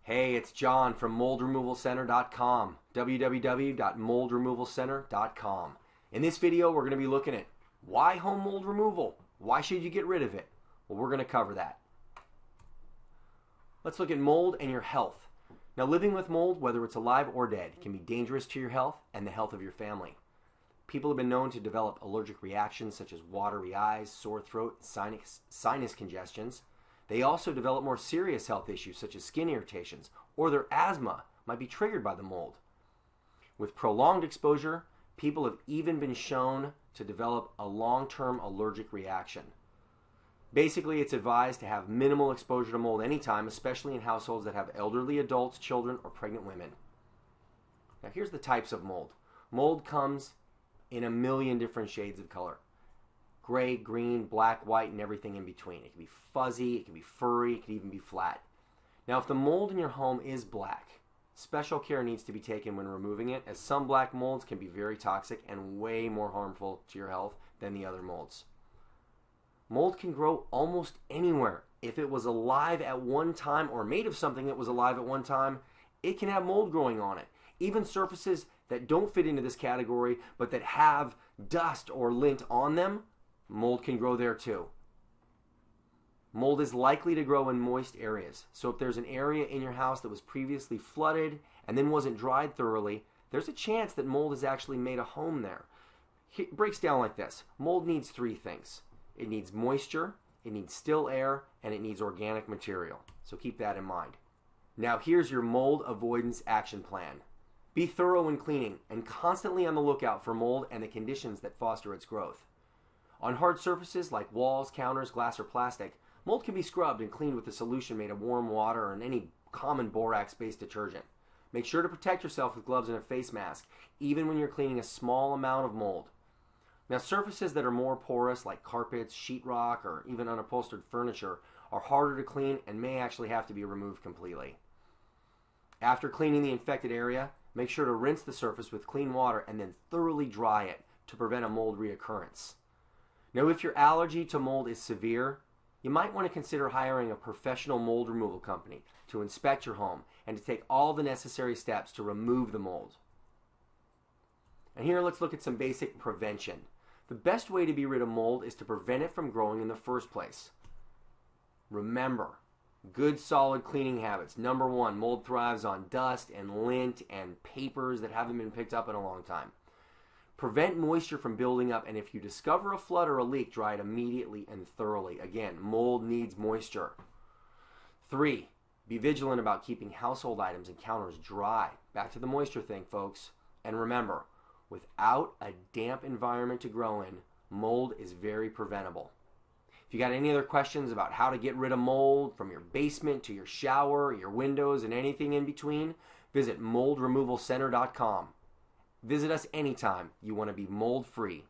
Hey, it's John from moldremovalcenter.com, www.moldremovalcenter.com. In this video, we're going to be looking at why home mold removal? Why should you get rid of it? Well, we're going to cover that. Let's look at mold and your health. Now, living with mold, whether it's alive or dead, can be dangerous to your health and the health of your family. People have been known to develop allergic reactions such as watery eyes, sore throat, sinus congestions. They also develop more serious health issues such as skin irritations, or their asthma might be triggered by the mold. With prolonged exposure, people have even been shown to develop a long-term allergic reaction. Basically, it's advised to have minimal exposure to mold anytime, especially in households that have elderly adults, children, or pregnant women. Now, here's the types of mold. Mold comes in a million different shades of color. Gray, green, black, white, and everything in between. It can be fuzzy, it can be furry, it can even be flat. Now, if the mold in your home is black, special care needs to be taken when removing it, as some black molds can be very toxic and way more harmful to your health than the other molds. Mold can grow almost anywhere. If it was alive at one time or made of something that was alive at one time, it can have mold growing on it. Even surfaces that don't fit into this category but that have dust or lint on them, mold can grow there too. Mold is likely to grow in moist areas. So if there's an area in your house that was previously flooded and then wasn't dried thoroughly, there's a chance that mold has actually made a home there. It breaks down like this. Mold needs three things. It needs moisture, it needs still air, and it needs organic material. So keep that in mind. Now here's your mold avoidance action plan. Be thorough when cleaning and constantly on the lookout for mold and the conditions that foster its growth. On hard surfaces like walls, counters, glass, or plastic, mold can be scrubbed and cleaned with a solution made of warm water or any common borax-based detergent. Make sure to protect yourself with gloves and a face mask, even when you're cleaning a small amount of mold. Now, surfaces that are more porous like carpets, sheetrock, or even unupholstered furniture are harder to clean and may actually have to be removed completely. After cleaning the infected area, make sure to rinse the surface with clean water and then thoroughly dry it to prevent a mold reoccurrence. Now, if your allergy to mold is severe, you might want to consider hiring a professional mold removal company to inspect your home and to take all the necessary steps to remove the mold. And here let's look at some basic prevention. The best way to be rid of mold is to prevent it from growing in the first place. Remember, good solid cleaning habits. Number one, mold thrives on dust and lint and papers that haven't been picked up in a long time. Prevent moisture from building up, and if you discover a flood or a leak, dry it immediately and thoroughly. Again, mold needs moisture. 3, be vigilant about keeping household items and counters dry. Back to the moisture thing, folks. And remember, without a damp environment to grow in, mold is very preventable. If you got any other questions about how to get rid of mold from your basement to your shower, your windows, and anything in between, visit moldremovalcenter.com. Visit us anytime you want to be mold-free.